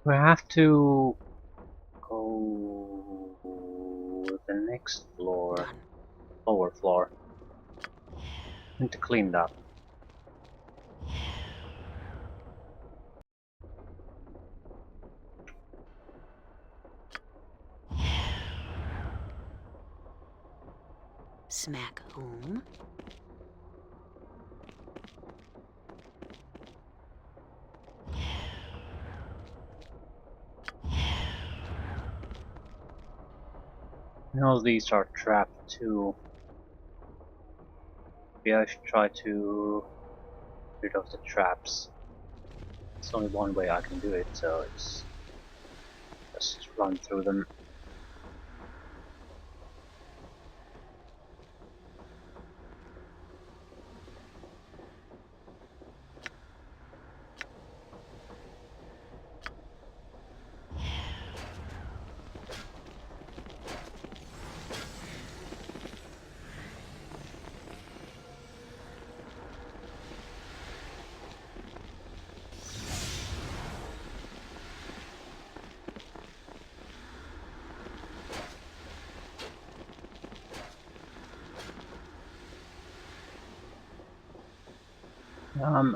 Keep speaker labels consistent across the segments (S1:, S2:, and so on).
S1: We have to go with the next floor,
S2: Done.
S1: lower floor. Need to clean that.
S2: Smack home.
S1: And all these are trapped too. Maybe I should try to get rid of the traps. It's only one way I can do it, so it's just run through them.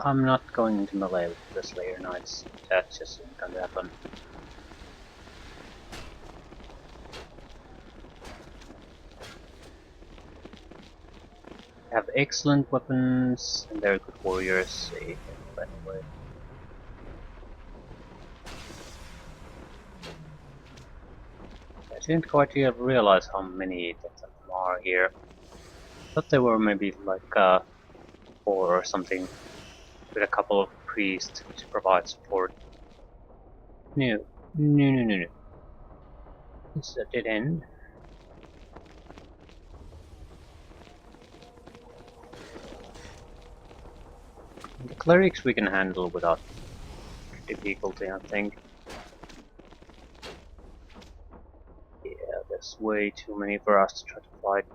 S1: I'm not going into melee with the Slayer Knights. That just isn't gonna happen. They have excellent weapons and they're good warriors. But anyway. I didn't quite yet realize how many of them are here. Thought there were maybe like 4 or something, with a couple of priests to provide support. No, no, no, no, no. This is a dead end. The clerics we can handle without difficulty, I think. Yeah, there's way too many for us to try to fight.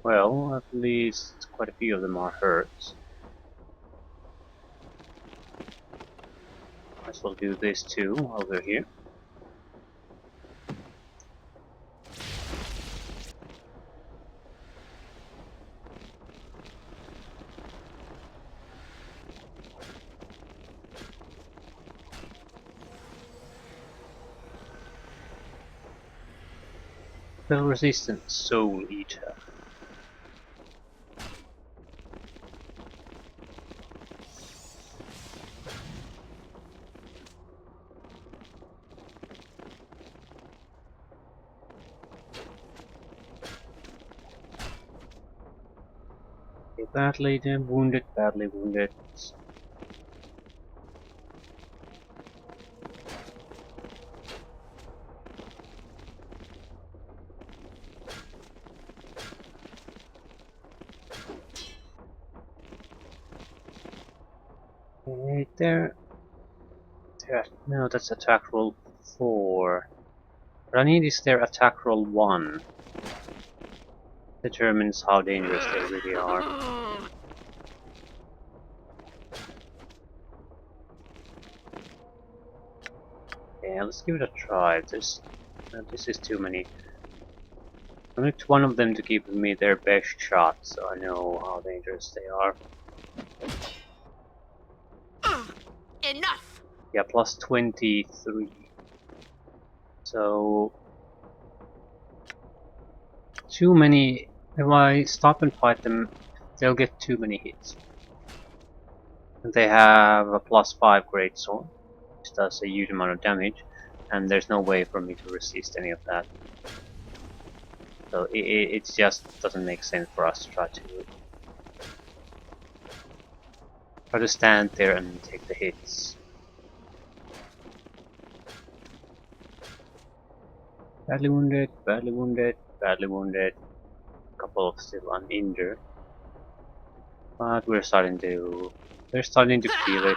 S1: Well, at least quite a few of them are hurt. Might as well do this too while we're here. The resistant Soul Eater. Okay, badly wounded, badly wounded. Okay, there. No, that's attack roll 4. What I need is their attack roll 1. Determines how dangerous they really are. Yeah, let's give it a try. This is too many. I need one of them to give me their best shot, so I know how dangerous they are.
S2: Enough!
S1: Yeah, plus 23. So too many. If I stop and fight them, they'll get too many hits. And they have a plus 5 greatsword, which does a huge amount of damage, and there's no way for me to resist any of that. So it just doesn't make sense for us to try to stand there and take the hits. Badly wounded, badly wounded, badly wounded. A couple of still uninjured. But we're starting to feel it.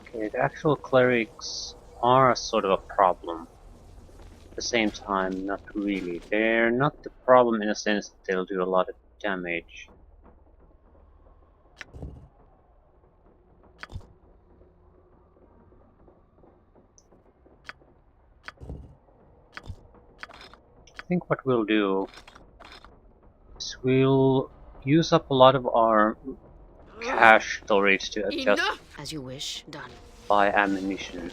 S1: Okay, the actual clerics are sort of a problem. At the same time, not really. They're not the problem in a sense that they'll do a lot of damage. I think what we'll do is we'll use up a lot of our cache storage to adjust
S2: As you wish, done.
S1: by ammunition.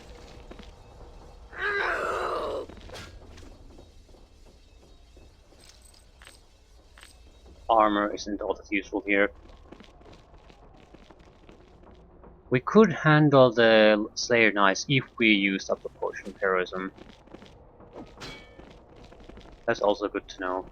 S1: Armor isn't all that useful here. We could handle the Slayer Knights if we used up the Potion of Heroism. That's also good to know.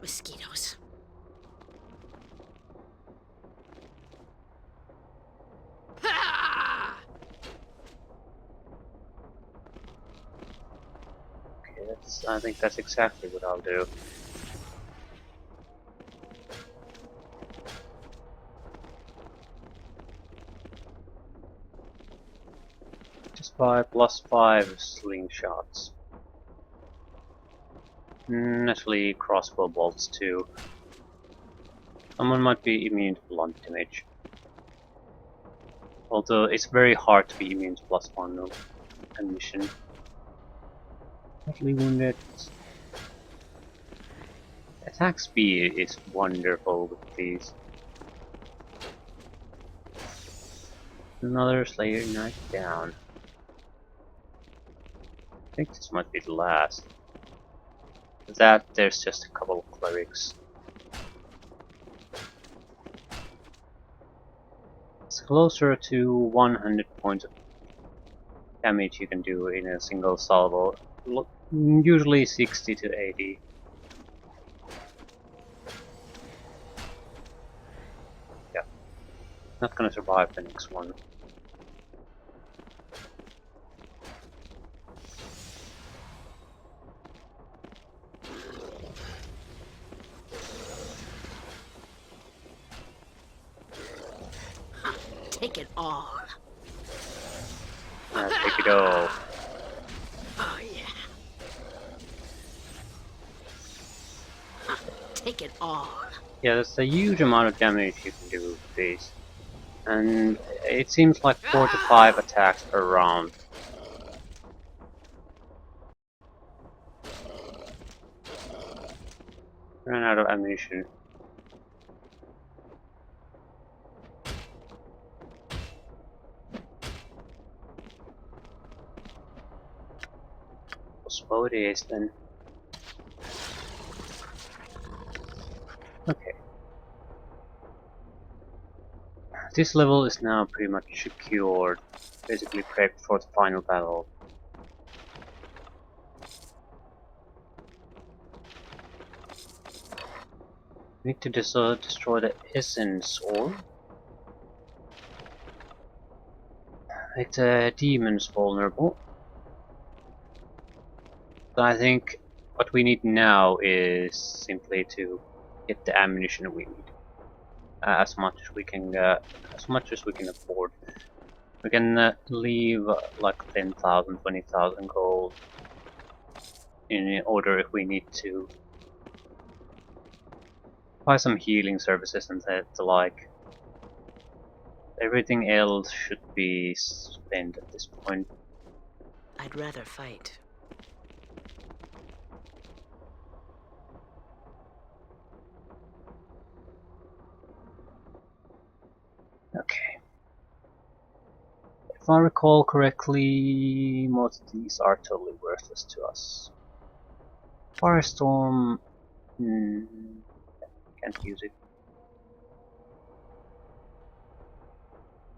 S2: Mosquitoes.
S1: Okay, I think that's exactly what I'll do. Just buy +5 slingshots. Naturally, crossbow bolts too. Someone might be immune to blunt damage. Although it's very hard to be immune to +1 ammunition. Badly wounded. Attack speed is wonderful with these. Another Slayer Knight down. I think this might be the last. That there's just a couple of clerics. It's closer to 100 points of damage you can do in a single salvo. Usually 60 to 80. Yeah, not gonna survive the next one.
S2: Take it all.
S1: Take it all.
S2: Oh, yeah. Take it all.
S1: Yeah, that's a huge amount of damage you can do with these. And it seems like 4 to 5 attacks per round. Ran out of ammunition. Suppose it is then. Okay. This level is now pretty much secured, basically prepped for the final battle. We need to destroy the essence ore. Make the demons vulnerable. So I think what we need now is simply to get the ammunition we need. As much as we can afford. We can leave like 10,000, 20,000 gold in order if we need to buy some healing services and the like. Everything else should be spent at this point.
S2: I'd rather fight.
S1: Okay. If I recall correctly, most of these are totally worthless to us. Firestorm, can't use it.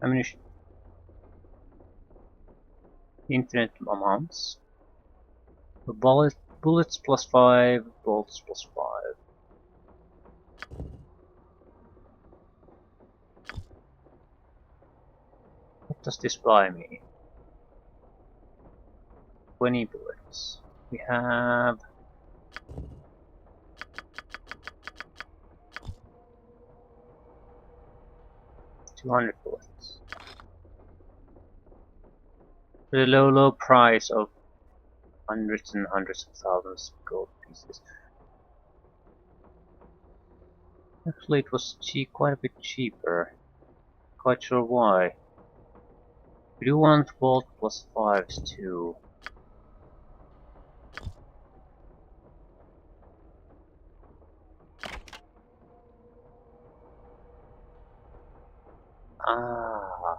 S1: Ammunition. Infinite amounts. Bullets plus 5, bolts plus 5. What does this buy me? 20 bullets. We have 200 bullets. For the low price of hundreds and hundreds of thousands of gold pieces. Actually, it was quite a bit cheaper. Quite sure why. We do want bolt plus 5s too. Ah,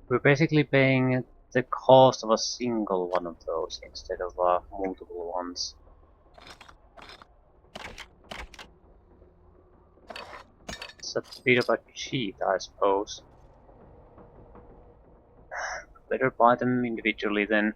S1: we're basically paying the cost of a single one of those instead of multiple ones. It's a bit of a cheat, I suppose. Better buy them individually then.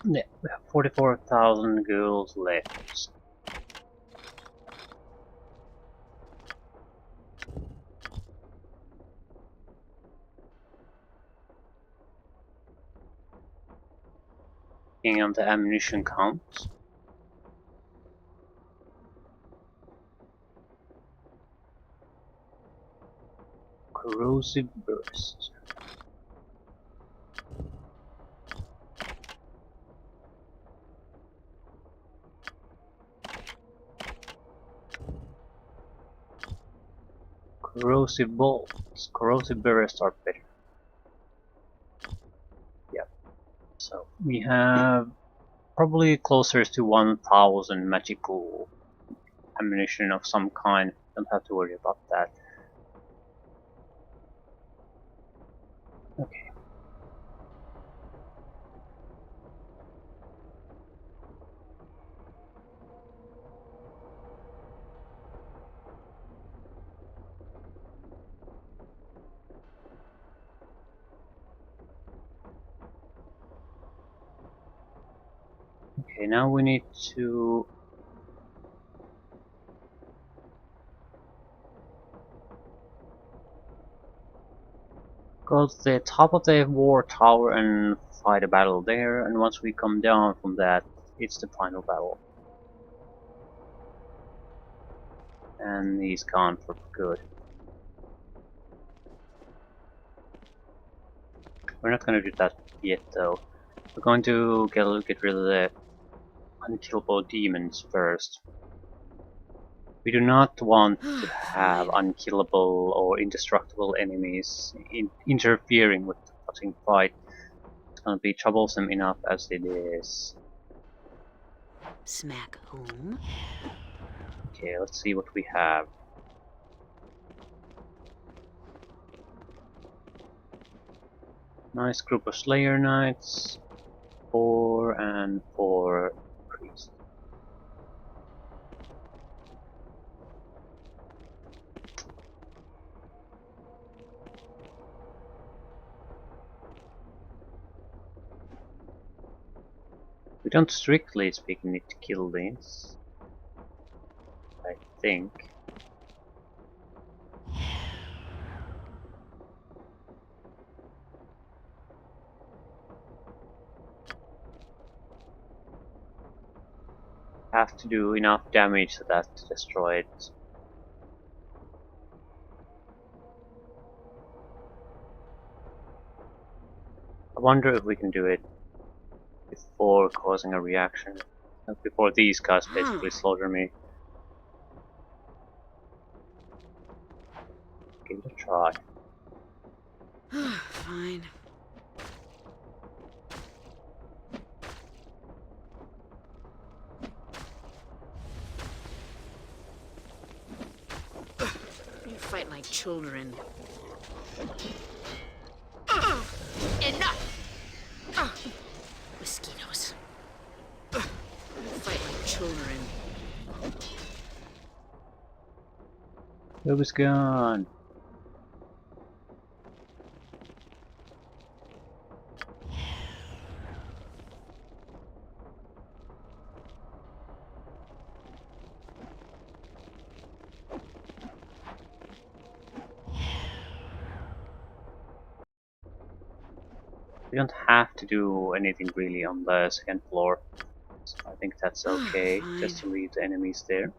S1: Yeah, we have 44,000 girls left. Looking on the ammunition count. Corrosive burst. Corrosive bolts. Corrosive bursts are better. Yep. So we have probably closer to 1,000 magical ammunition of some kind. Don't have to worry about that. Okay. Okay, now we need to go to the top of the war tower and fight a battle there, and once we come down from that, it's the final battle. And he's gone for good. We're not gonna do that yet though. We're going to get rid of the unkillable demons first. We do not want to have unkillable or indestructible enemies interfering with the fucking fight. It's gonna be troublesome enough as it is.
S2: Smack home.
S1: Okay, let's see what we have. Nice group of Slayer Knights. 4 and 4 priests. We don't strictly speaking need to kill these, I think. Have to do enough damage to that to destroy it. wonder if we can do it before causing a reaction. Before these guys basically slaughter me. Give it a try.
S2: Fine. You fight like children. Enough! Mosquitoes. You fight like children.
S1: It was gone. We don't have to do anything really on the second floor, so I think that's okay, just to leave the enemies there.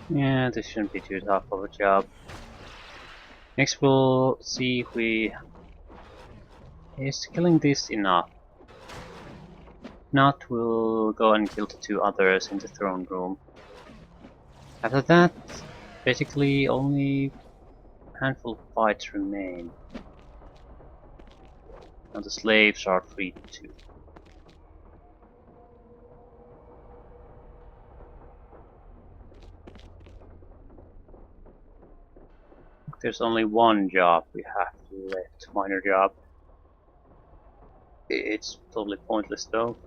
S1: Yeah, this shouldn't be too tough of a job. Next we'll see if is killing this enough. Not, we'll go and kill the two others in the throne room. After that, basically only a handful of fights remain. Now the slaves are free too. There's only one job we have left, minor job. It's totally pointless though.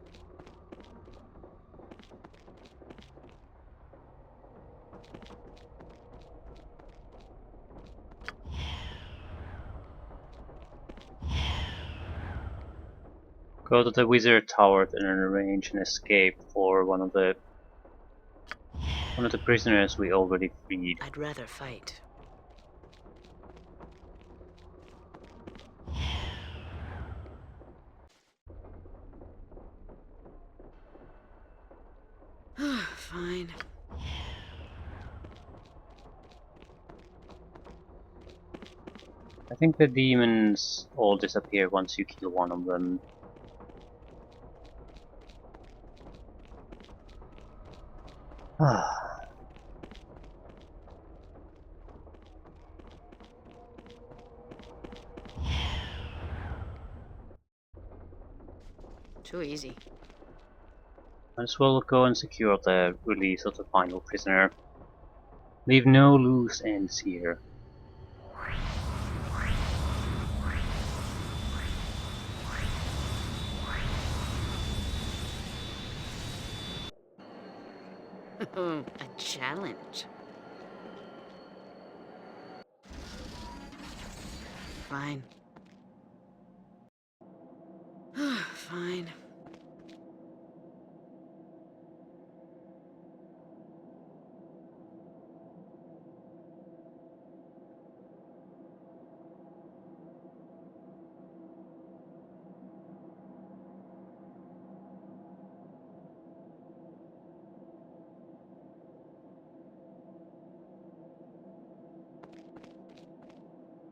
S1: Go to the wizard tower and arrange an escape for one of the prisoners we already freed.
S2: I'd rather fight. Fine.
S1: I think the demons all disappear once you kill one of them.
S2: Too easy.
S1: Might as well go and secure the release of the final prisoner. Leave no loose ends here.
S2: A challenge. Fine. Fine.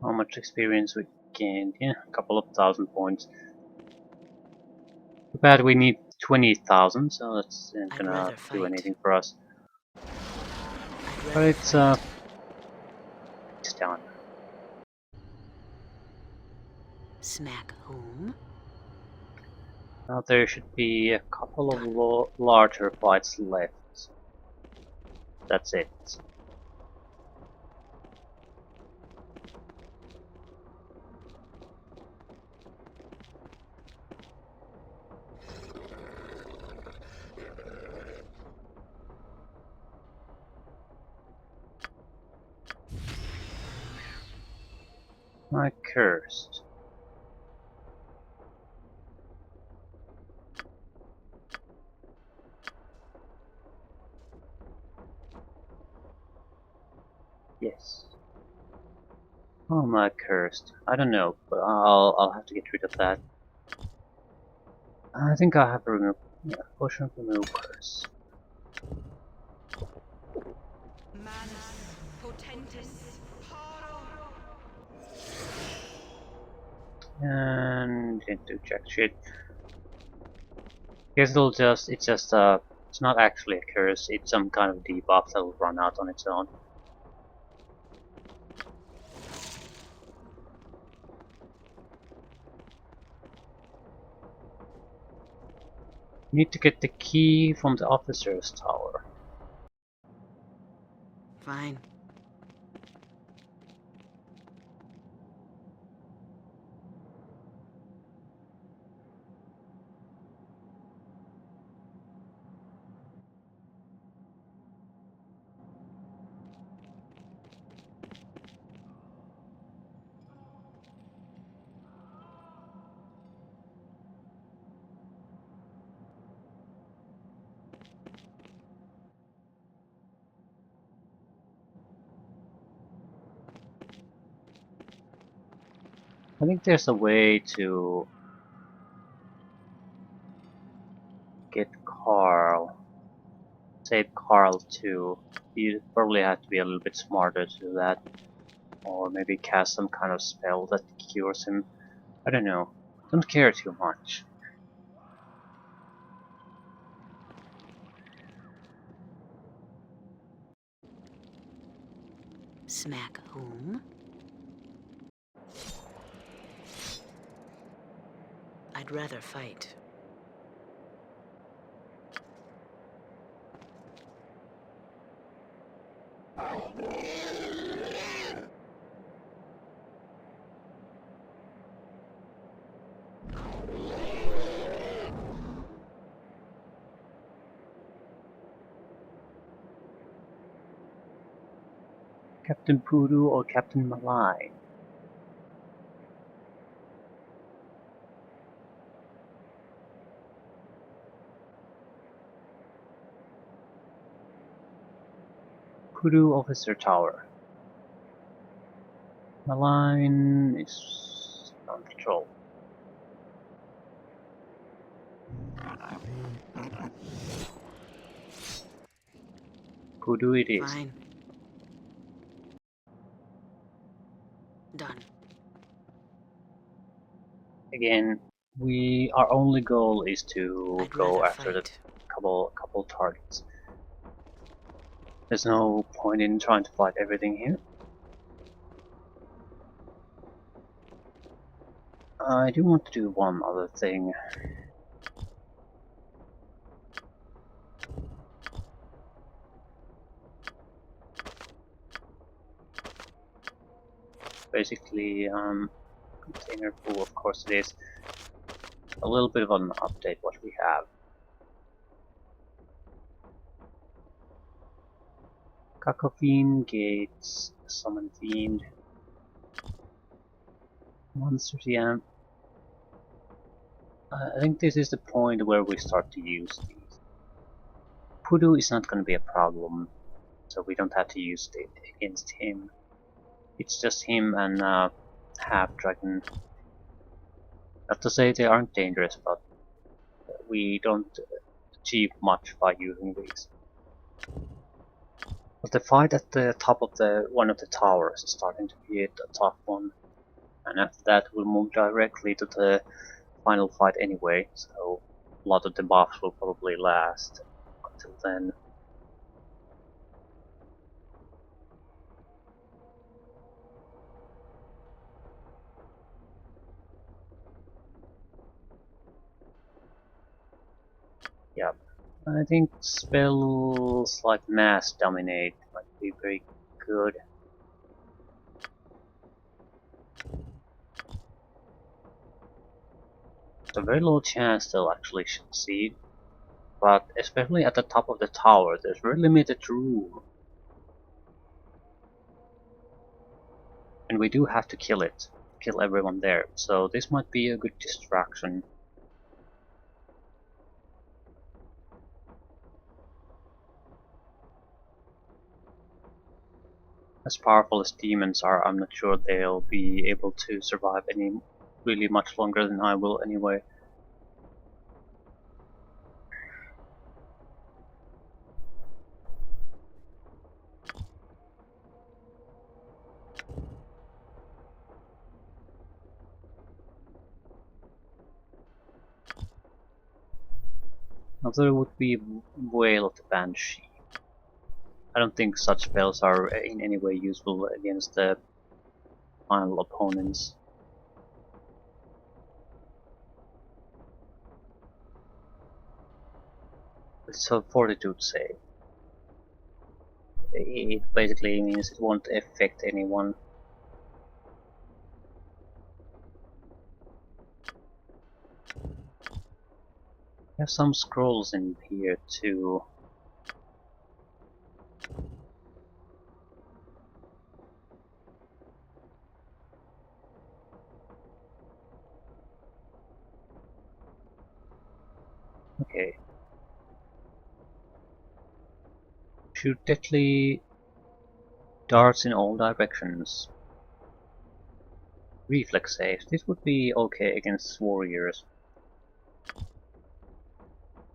S1: How much experience we gained? Yeah, a couple of thousand points. Too bad we need 20,000, so that's not gonna do anything for us. But it's done.
S2: Smack home.
S1: Now there should be a couple of larger fights left. That's it. My cursed. Yes. Oh my cursed. I don't know, but I'll have to get rid of that. I think I have to remove, yeah, potion of remove curse.
S3: Manus potentis paro.
S1: And didn't do jack shit. Guess it's not actually a curse, it's some kind of debuff that will run out on its own. Need to get the key from the officer's tower.
S2: Fine.
S1: I think there's a way to get Carl, save Carl too. You probably have to be a little bit smarter to do that. Or maybe cast some kind of spell that cures him. I don't know. Don't care too much.
S2: Smack whom? I'd rather fight.
S1: Captain Poodoo or Captain Malai? Poodoo Officer Tower. Malai is on patrol. Poodoo it is.
S2: Fine. Done.
S1: Again, our only goal is to
S2: I'd
S1: go
S2: rather
S1: after the
S2: fight.
S1: couple targets. There's no point in trying to fight everything here. I do want to do one other thing. Basically, container pool, of course it is. A little bit of an update what we have. Cacophene, Gates, Summon Fiend, Monster TM. I think this is the point where we start to use these. Poodoo is not going to be a problem, so we don't have to use it against him. It's just him and Half Dragon. Not to say they aren't dangerous, but we don't achieve much by using these. But the fight at the top of one of the towers is starting to be a tough one, and after that we'll move directly to the final fight anyway, so a lot of the buffs will probably last until then. Yeah, I think spells like Mass Dominate might be very good. It's a very low chance they'll actually succeed, but especially at the top of the tower, there's very limited room. And we do have to kill everyone there, so this might be a good distraction. as powerful as demons are, I'm not sure they'll be able to survive any really much longer than I will anyway. Another would be Whale of the Banshee. I don't think such spells are in any way useful against the final opponents. It's a fortitude save. It basically means it won't affect anyone. I have some scrolls in here too. Okay. Shoot deadly darts in all directions. Reflex saves. This would be okay against warriors.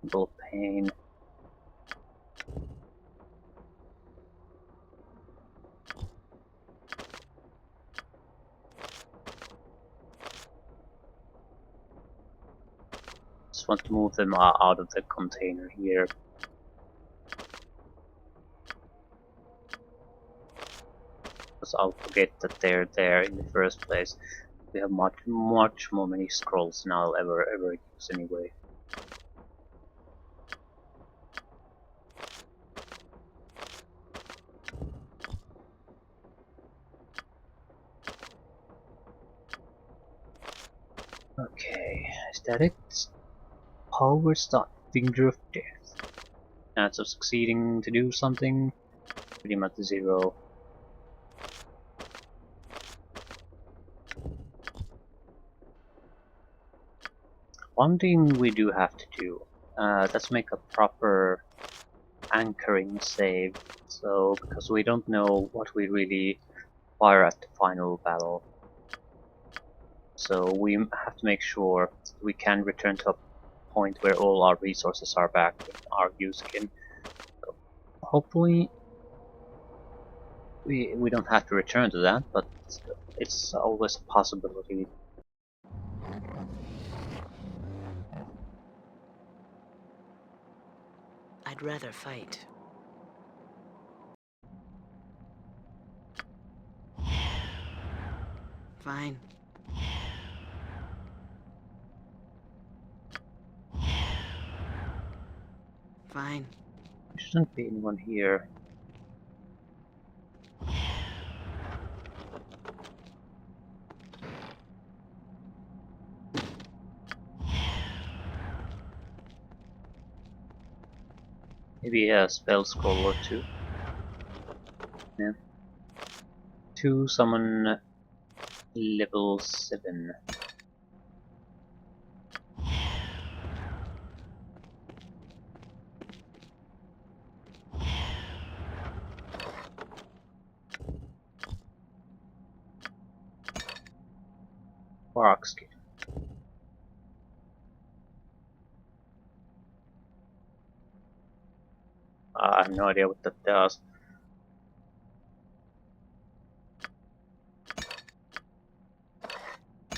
S1: Simple pain. Just want to move them out of the container here. Because I'll forget that they're there in the first place. We have much more many scrolls than I'll ever use anyway. Okay, is that it? Power stun, Finger of Death. Chance of succeeding to do something, pretty much 0. One thing we do have to do, let's make a proper anchoring save. So, because we don't know what we really fire at the final battle. So we have to make sure we can return to a point where all our resources are back in our use again. So hopefully we don't have to return to that, but it's always a possibility.
S2: I'd rather fight. Fine. Fine.
S1: There shouldn't be anyone here. Maybe a spell scroll or two. Yeah. 2 summon level 7. Bark skin. I have no idea what that does.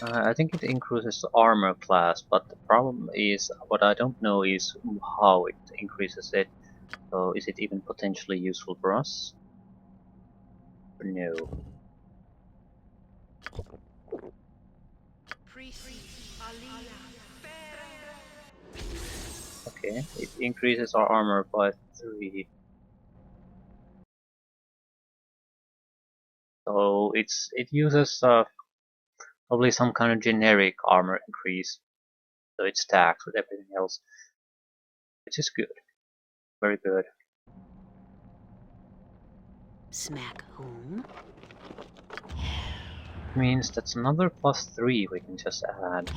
S1: I think it increases the armor class, but the problem is what I don't know is how it increases it. So is it even potentially useful for us? No. Okay, it increases our armor by 3. So it uses probably some kind of generic armor increase. So it stacks with everything else, which is good. Very good.
S2: Smack whom?
S1: Means that's another +3 we can just add.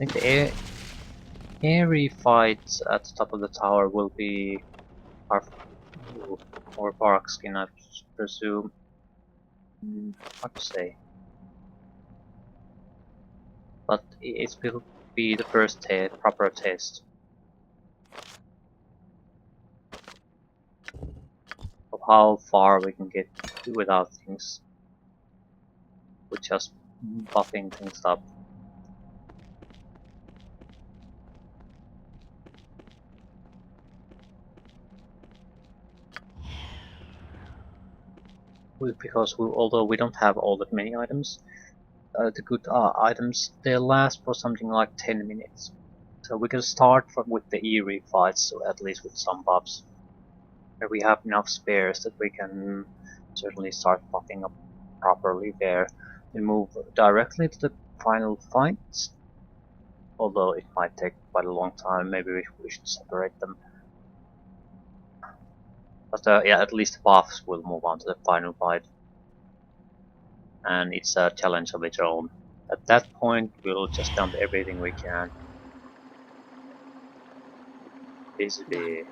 S1: I think Airy fights at the top of the tower will be our or bark skin, I presume. Hard to say. But it will be the first proper test of how far we can get without things, with just buffing things up. Because although we don't have all that many items, the good items, they last for something like 10 minutes. So we can start with the eerie fights, so at least with some buffs. Where we have enough spares that we can certainly start buffing up properly there and move directly to the final fights. Although it might take quite a long time, maybe we should separate them. But yeah, at least the buffs will move on to the final fight. And it's a challenge of its own. At that point, we'll just dump everything we can. Basically,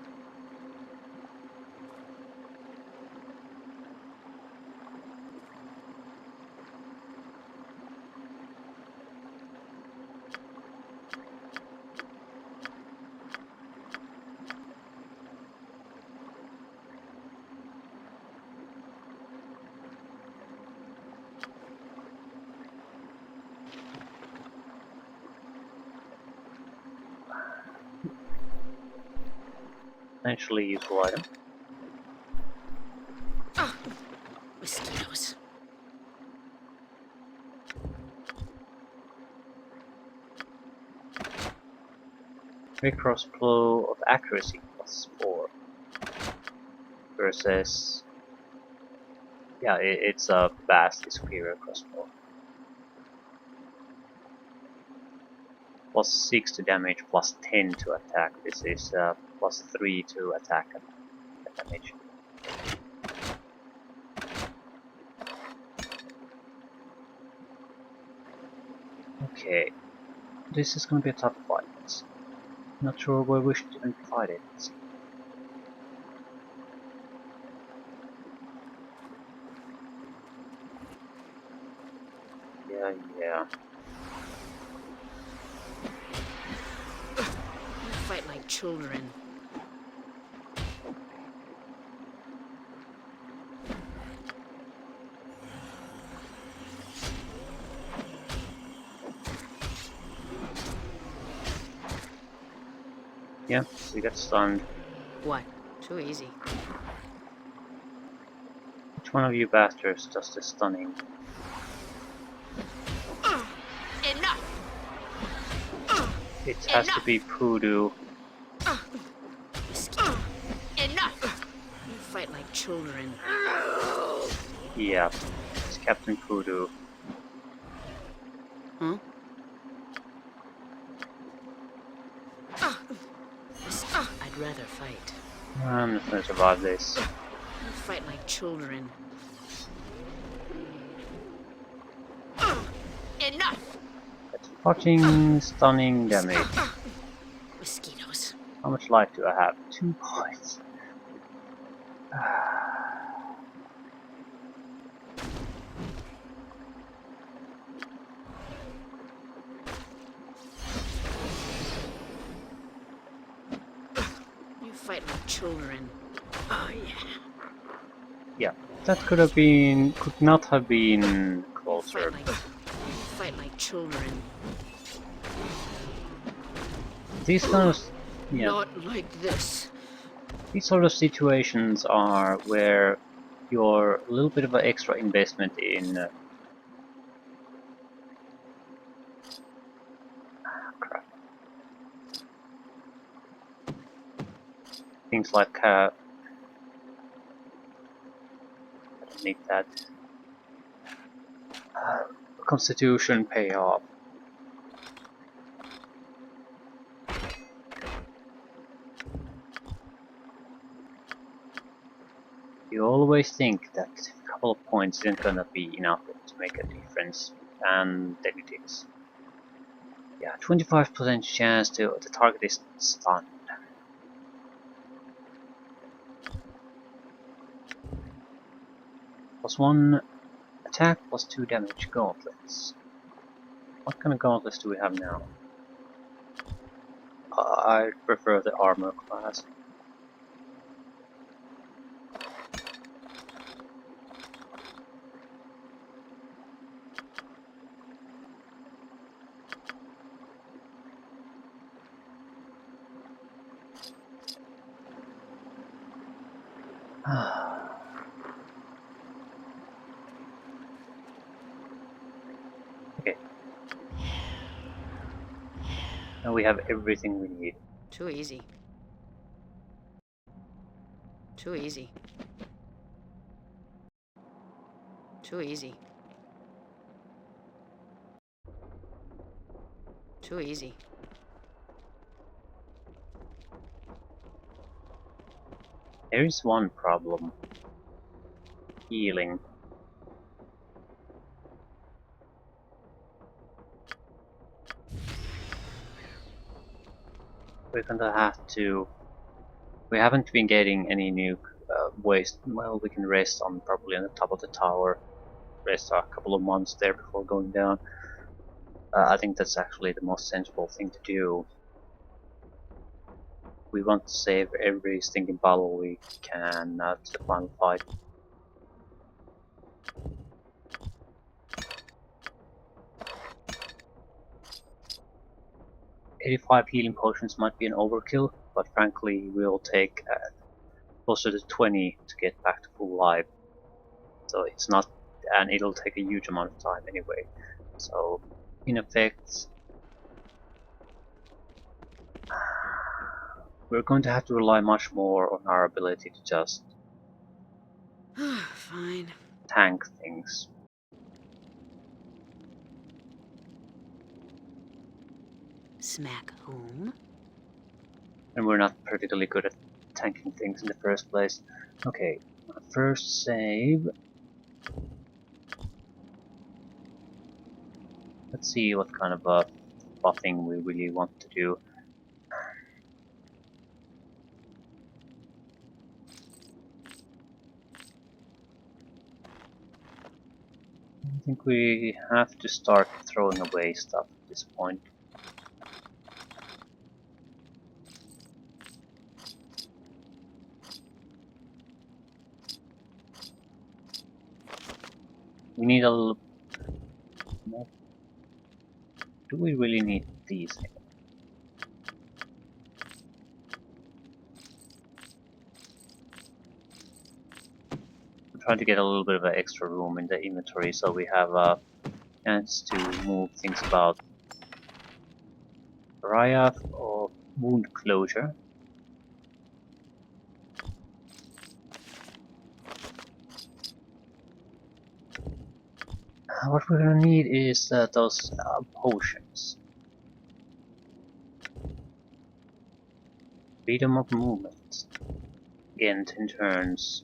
S1: potentially useful item.
S2: Mosquitoes.
S1: Recross blow of accuracy +4 versus, yeah, it's a vastly superior crossbow. +6 to damage, +10 to attack. This is +3 to attack and damage. Okay, this is gonna be a tough fight. Not sure where we should even fight it. Yeah.
S2: You fight like children.
S1: Yeah, we got stunned.
S2: What? Too easy.
S1: Which one of you bastards does the stunning?
S2: Enough!
S1: It has to be Poodoo.
S2: Mosquito. Enough! You fight like children.
S1: Yeah, it's Captain Poodoo.
S2: Huh? I'd rather fight.
S1: I'm not gonna survive this.
S2: You fight like children. Enough!
S1: That's fucking stunning damage.
S2: Mosquitoes.
S1: How much life do I have? 2 points.
S2: You fight like children. Oh yeah.
S1: Yeah, that could not have been closer.
S2: You fight like children.
S1: These kind of, yeah,
S2: Not like this.
S1: these sort of situations are where your little bit of an extra investment in crap. Things like make that constitution pay off. You always think that a couple of points isn't gonna be enough to make a difference, and then it is. Yeah, 25% chance to the target is stunned. +1 attack, +2 damage gauntlets. What kind of gauntlets do we have now? I prefer the armor class. Okay. Now we have everything we need.
S2: Too easy. Too easy. Too easy. Too easy.
S1: There is one problem. Healing. We're gonna have to... We haven't been getting any new waste. Well, we can rest on probably on the top of the tower. Rest a couple of months there before going down. I think that's actually the most sensible thing to do. We want to save every stinking battle we can to the final fight. "85 healing potions might be an overkill, but frankly we'll take closer to 20 to get back to full life. So it's not, and it'll take a huge amount of time anyway. So in effect, we're going to have to rely much more on our ability to just
S2: Fine.
S1: tank things.
S2: Smack whom?
S1: And we're not particularly good at tanking things in the first place. Okay, first save. Let's see what kind of buffing we really want to do. I think we have to start throwing away stuff at this point. We need a little more. Do we really need these? I'm trying to get a little bit of extra room in the inventory so we have a chance to move things about. Raya or wound closure. What we're gonna need is those potions. Freedom of movement. Again, 10 turns.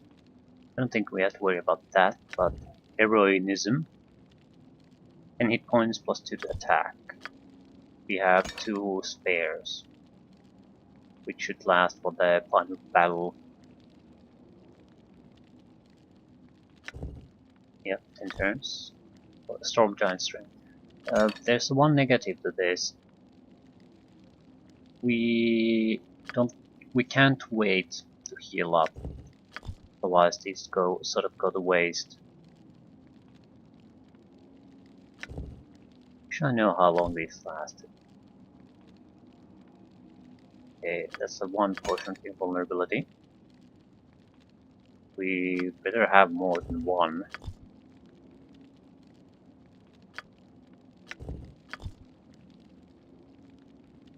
S1: I don't think we have to worry about that, but heroism. 10 hit points +2 to attack. We have 2 spares, which should last for the final battle. Yep, 10 turns. Storm Giant Strength. There's one negative to this. We can't wait to heal up, otherwise these go to waste. Should I know how long these lasted? Okay, that's a 1 potion of invulnerability. We better have more than 1.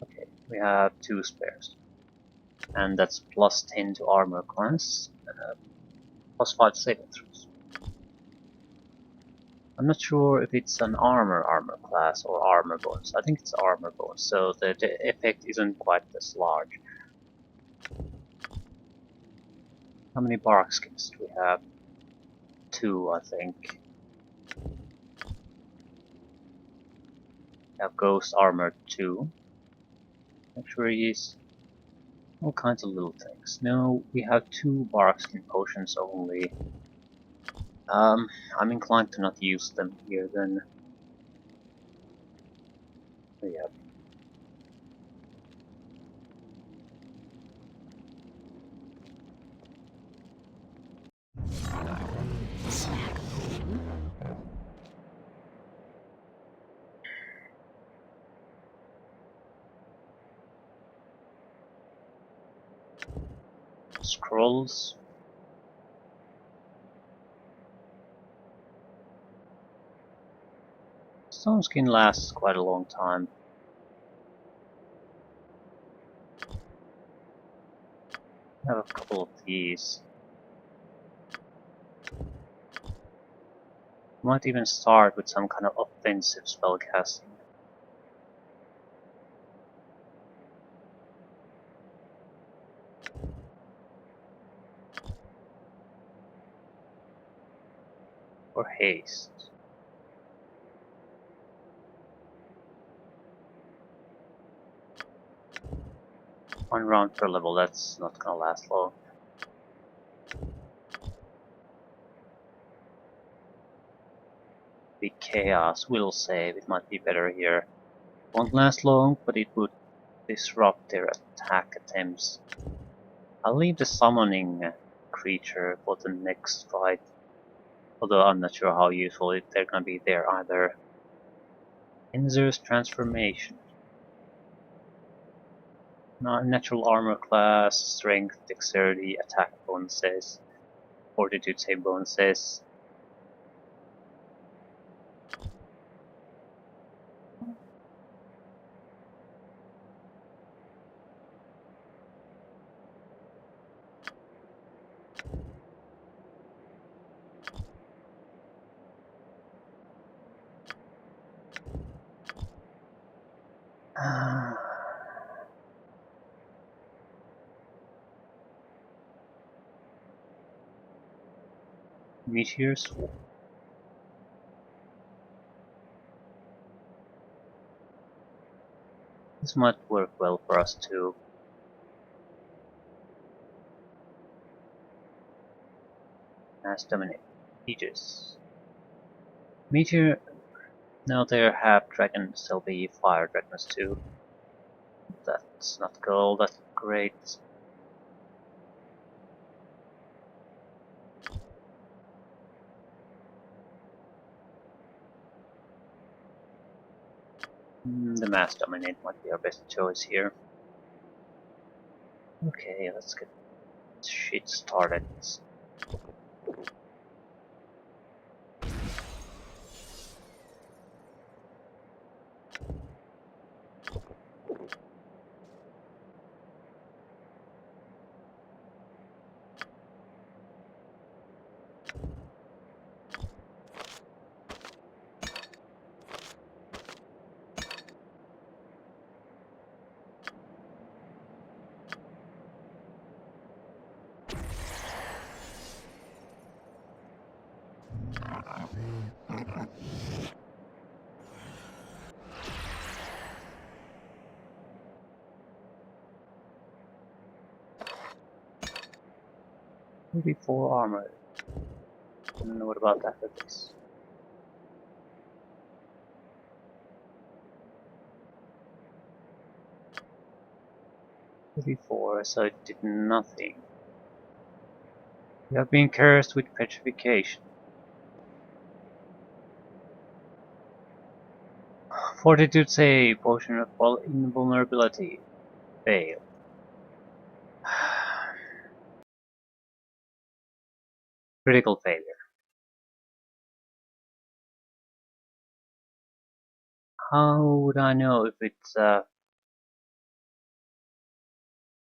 S1: Okay, we have 2 spares. And that's +10 to armor class, +5 to saving throws. I'm not sure if it's an armor class or armor bonus. I think it's armor bonus, so the effect isn't quite as large. How many bark skins do we have? 2, I think. We have Ghost Armor 2. Actuaries, all kinds of little things. No, we have 2 Barkskin potions only. I'm inclined to not use them here then. Yeah. Scrolls. Stone skin lasts quite a long time. I have a couple of these. Might even start with some kind of offensive spellcasting. Or haste. One round per level, that's not gonna last long. The chaos will save, it might be better here. Won't last long, but it would disrupt their attack attempts. I'll leave the summoning creature for the next fight. Although I'm not sure how useful they're gonna be there either. Enzer's transformation. Natural armor class, strength, dexterity, attack bonuses, fortitude save bonuses. Meteors. This might work well for us too. Mass dominate. Aegis. Meteor. Now they're half dragons, they'll be fire dragons too. That's not gold, that's great. The mass dominate might be our best choice here. Okay, let's get shit started. 34 armor. I don't know what about that at least. 34, so it did nothing. We have been cursed with petrification. Fortitude save, potion of invulnerability. Fail. Critical failure. How would I know if it's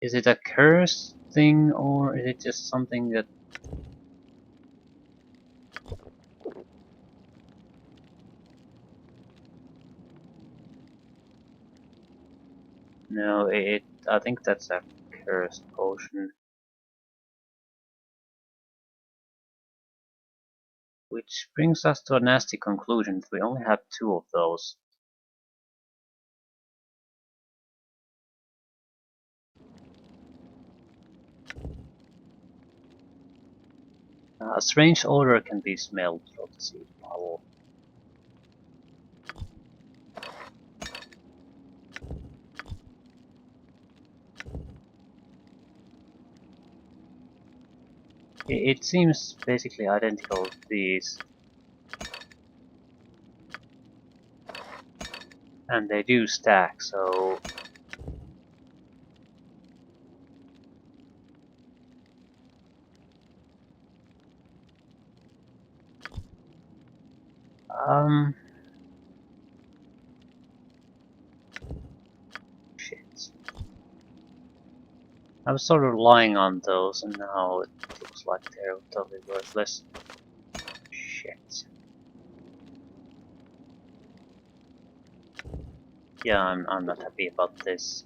S1: is it a curse thing or is it just something that no, I think that's a cursed potion. Which brings us to a nasty conclusion. We only have 2 of those. A strange odor can be smelled throughout the sea level. It seems basically identical to these. And they do stack, so shit. I was sort of relying on those, and now it looks like they're totally worthless. Shit. Yeah, I'm not happy about this.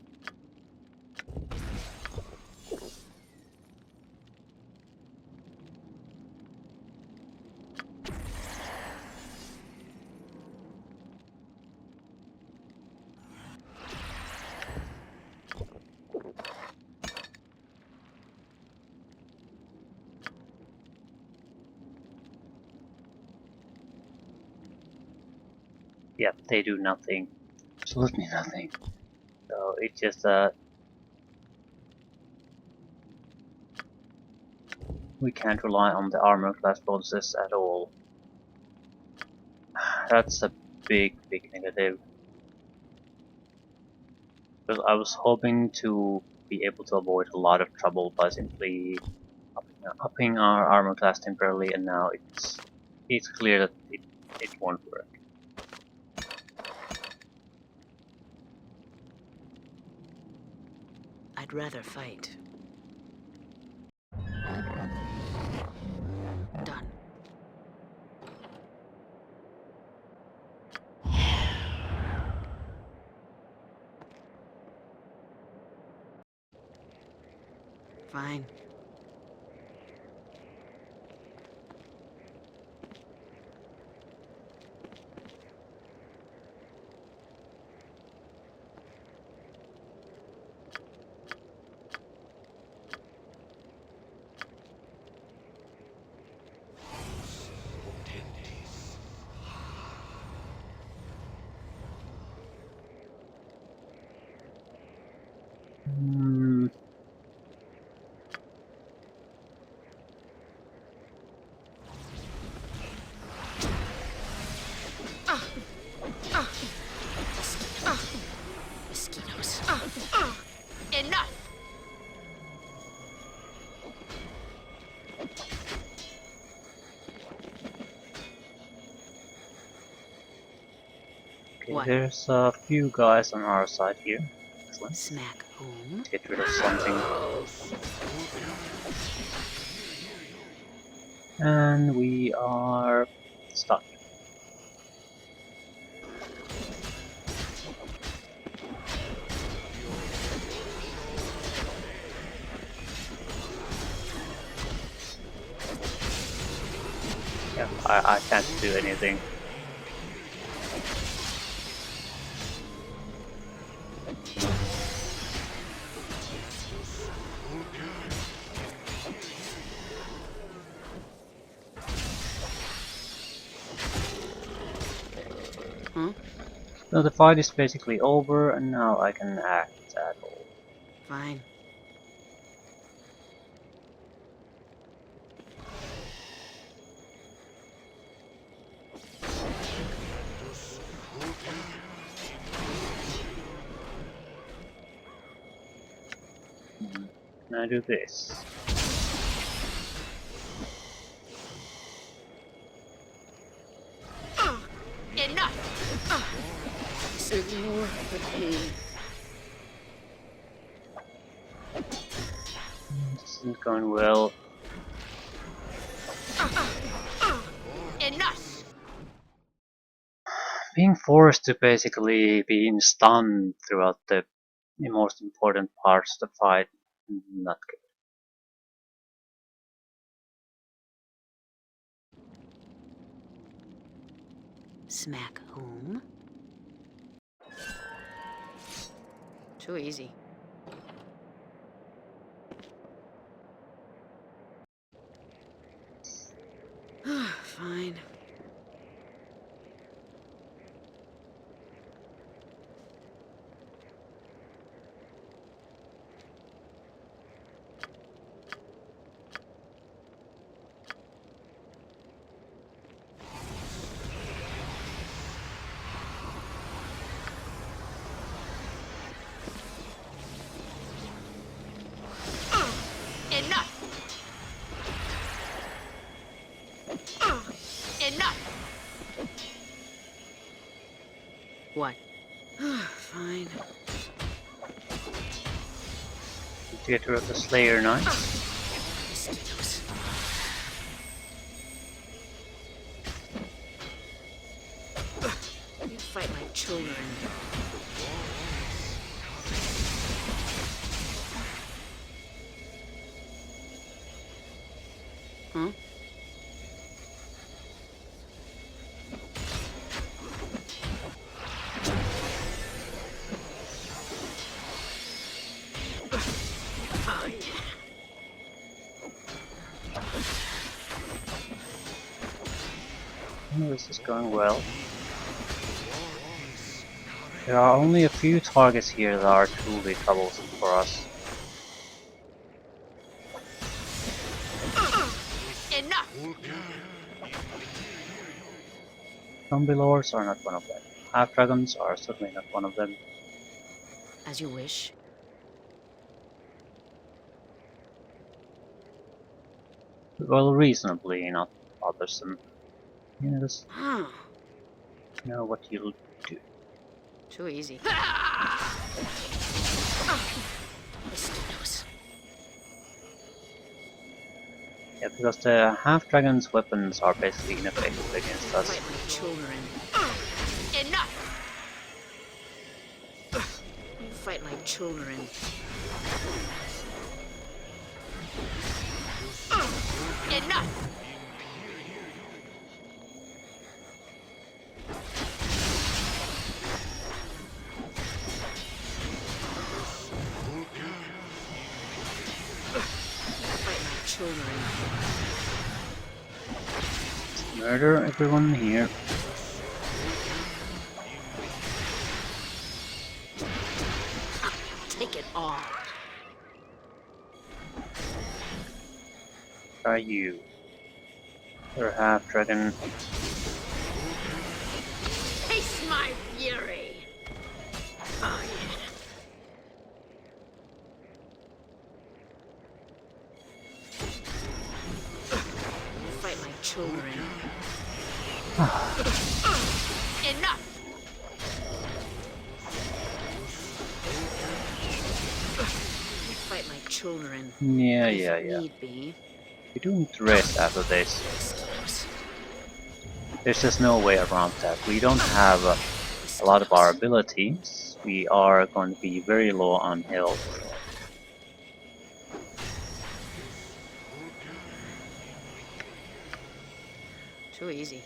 S1: Yep, they do nothing. Absolutely nothing. So it's just we can't rely on the armor class bonuses at all. That's a big negative. Because I was hoping to be able to avoid a lot of trouble by simply upping our armor class temporarily, and now it's clear that it won't work.
S2: I'd rather fight. Done. Fine.
S1: Hmm.
S2: Mosquitoes. Enough!
S1: Okay,
S2: What?
S1: there's a few guys on our side here. Excellent.
S2: Smack home.
S1: Get rid of something. And we are stuck. Yeah, I can't do anything.
S2: Huh?
S1: So the fight is basically over, and now I can act at all.
S2: Fine.
S1: Can I do this?
S2: Enough! Serve more for pain.
S1: This isn't going well.
S2: Enough!
S1: Being forced to basically be in stun throughout the most important parts of the fight, not good.
S2: Smack home. Too easy.
S1: to get rid of the Slayer Knights.
S2: Mosquitoes. You fight like children. Huh? Oh, yeah.
S1: Oh, this is going well. There are only a few targets here that are truly troublesome for us.
S2: Enough!
S1: Zombie lords are not one of them. Half dragons are certainly not one of them.
S2: As you wish.
S1: Well, reasonably not bothersome. Yes,
S2: Hmm.
S1: you know what you'll do.
S2: Too easy. Mosquitoes.
S1: Yeah, because the half dragon's weapons are basically ineffective against us.
S2: Fight like children. Enough! You fight like children. Enough! Fight like children.
S1: Murder everyone here.
S2: Take it all.
S1: Are you? You're a half dragon.
S2: Taste my fury! Oh, yeah. You fight like children. Enough! You fight like children.
S1: Yeah.
S2: Need be.
S1: We do need to rest after this.
S2: Mosquitoes.
S1: There's just no way around that. We don't have a lot of our abilities. We are going to be very low on health.
S2: Too easy.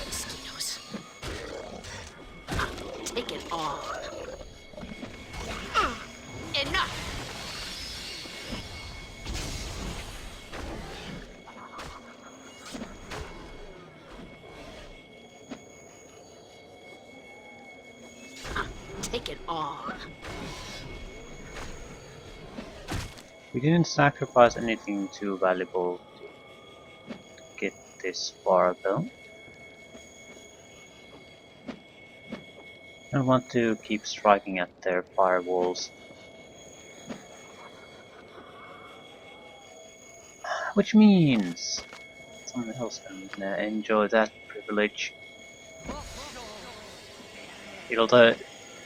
S2: Mosquitoes. Take it all. Enough! Take it all.
S1: We didn't sacrifice anything too valuable to get this far though. I want to keep striking at their firewalls. Which means someone else can enjoy that privilege.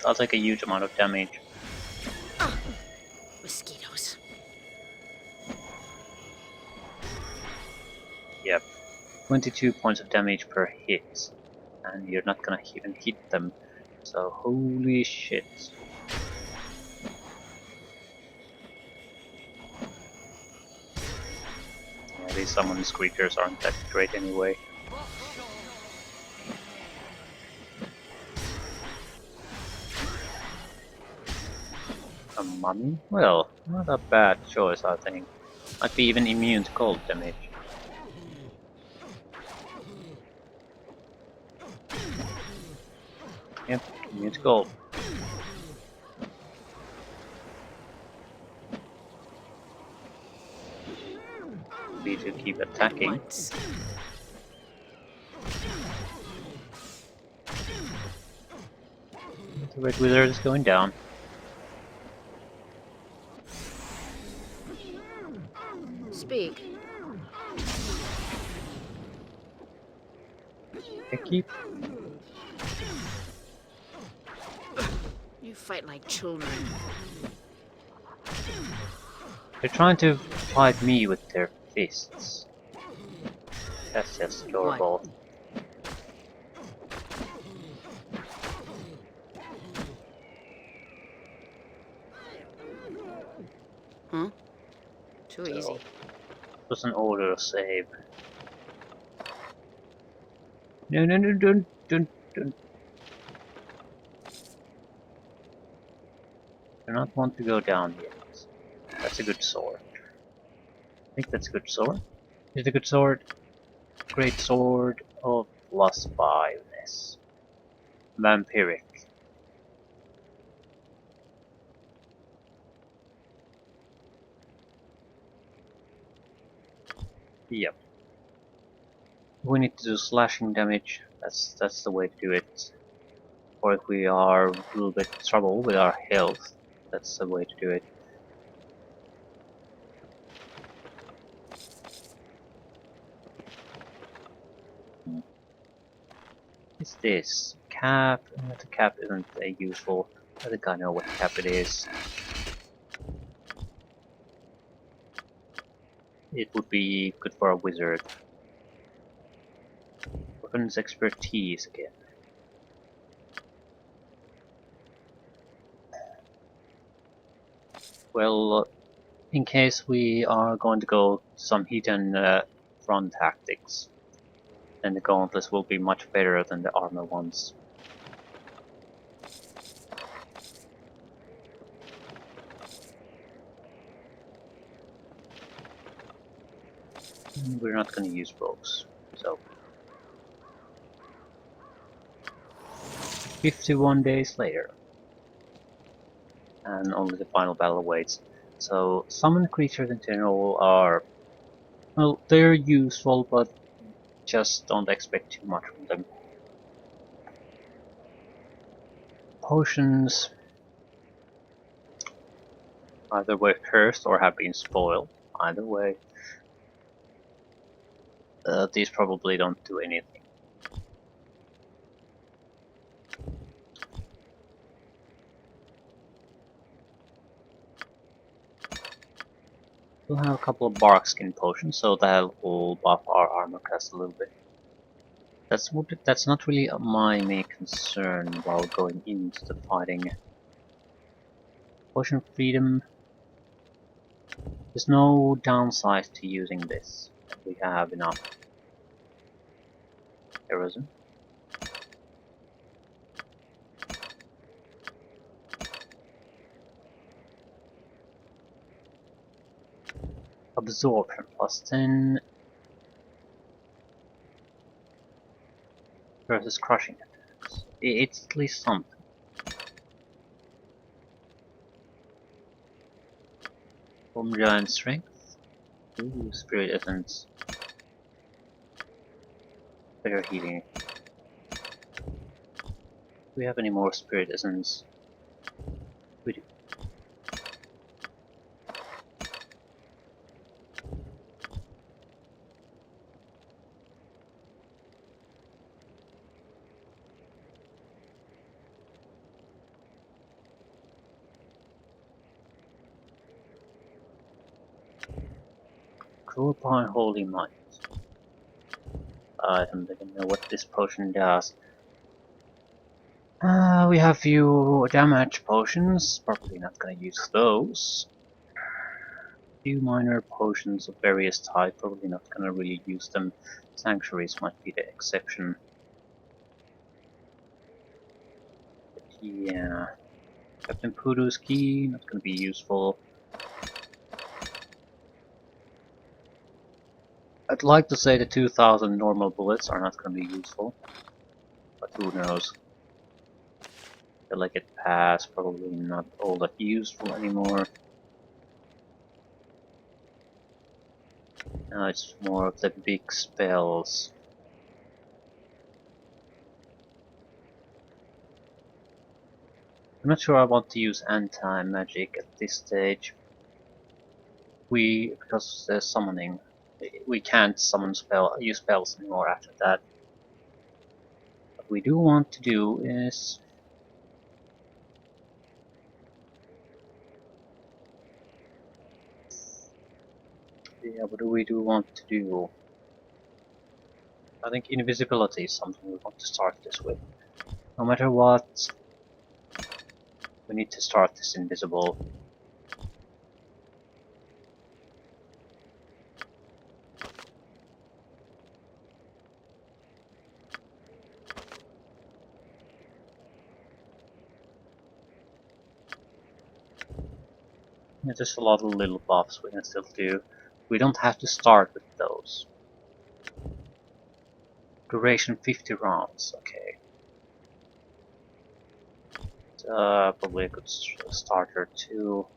S1: I'll take a huge amount of damage.
S2: Mosquitoes.
S1: Yep, 22 points of damage per hit, and you're not gonna even hit them. So holy shit. Yeah, these summon squeakers aren't that great anyway. A mummy? Well, not a bad choice, I think. Might be even immune to cold damage. Yep, immune to cold. Be to keep attacking.
S2: Once.
S1: The red wizard is going down.
S2: Speak.
S1: I keep.
S2: You fight like children.
S1: They're trying to fight me with their fists. That's just adorable.
S2: Huh? Too
S1: So,
S2: easy.
S1: it was an order save. No, no, no, don't. Do not want to go down yet. That's a good sword. I think that's a good sword. Is it a good sword? Great sword of +5ness. Vampiric. Yep. We need to do slashing damage. That's the way to do it. Or if we are a little bit in trouble with our health, that's the way to do it. What's this? Cap? The cap isn't useful. I think I know what cap it is. It would be good for a wizard. Weapons expertise again. Well, in case we are going to go some hidden front tactics, then the gauntlets will be much better than the armor ones. We're not going to use bows, so 51 days later, and only the final battle awaits. So summoned creatures in general are, well, they're useful, but just don't expect too much from them. Potions either were cursed or have been spoiled. Either way, these probably don't do anything. We'll have a couple of bark skin potions, so that will buff our armor class a little bit. That's not really my main concern while going into the fighting. Potion freedom. There's no downside to using this. We have enough heroism. Absorption +10 versus crushing attacks. It's at least something. From giant strength. Ooh, spirit essence. Better healing. Do we have any more spirit essence? We do. Draw upon holy might. I don't even know what this potion does. We have few damage potions. Probably not gonna use those. Few minor potions of various type. Probably not gonna really use them. Sanctuaries might be the exception. But yeah. Captain Poodoo's key, not gonna be useful. I'd like to say the 2000 normal bullets are not gonna be useful. But who knows. Delicate Pass, probably not all that useful anymore. Now it's more of the big spells. I'm not sure I want to use anti-magic at this stage. Because there's summoning, we can't use spells anymore after that. What we do want to do is Yeah, what do we want to do? I think invisibility is something we want to start this with. No matter what, we need to start this invisible. Yeah, there's a lot of little buffs we can still do. We don't have to start with those. Duration 50 rounds, okay. Probably a good starter too.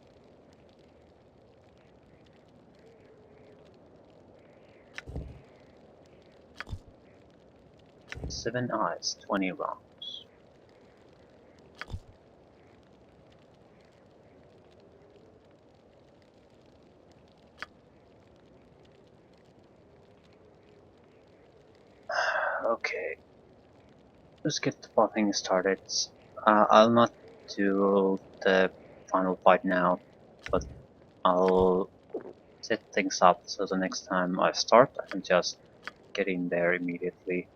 S1: Seven eyes, 20 rounds. Okay, let's get the buffing started. I'll not do the final fight now, but I'll set things up so the next time I start I can just get in there immediately.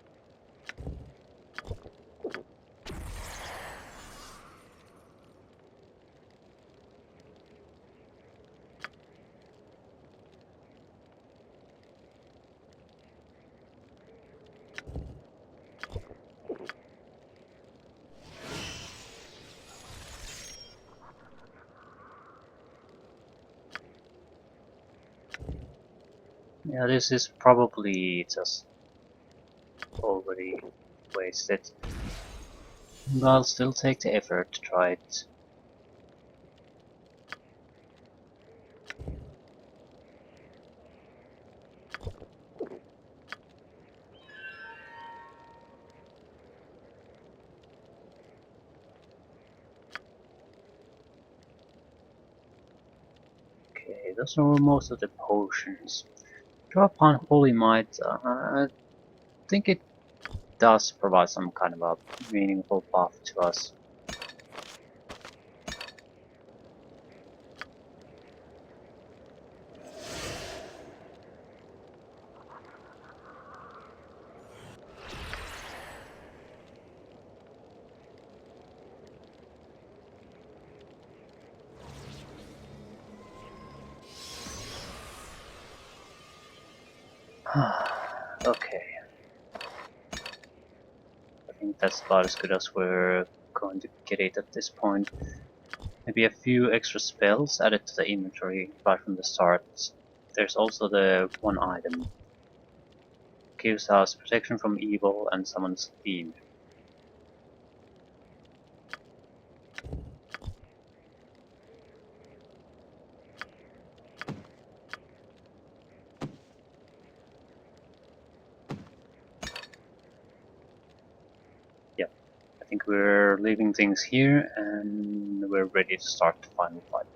S1: Yeah, this is probably just already wasted. But I'll still take the effort to try it. Okay, those are most of the potions. Draw upon Holy Might, I think it does provide some kind of a meaningful buff to us. Okay. I think that's about as good as we're going to get it at this point. Maybe a few extra spells added to the inventory right from the start. There's also the one item. Gives us protection from evil and summons theme. Yep. I think we're leaving things here and we're ready to start the final fight.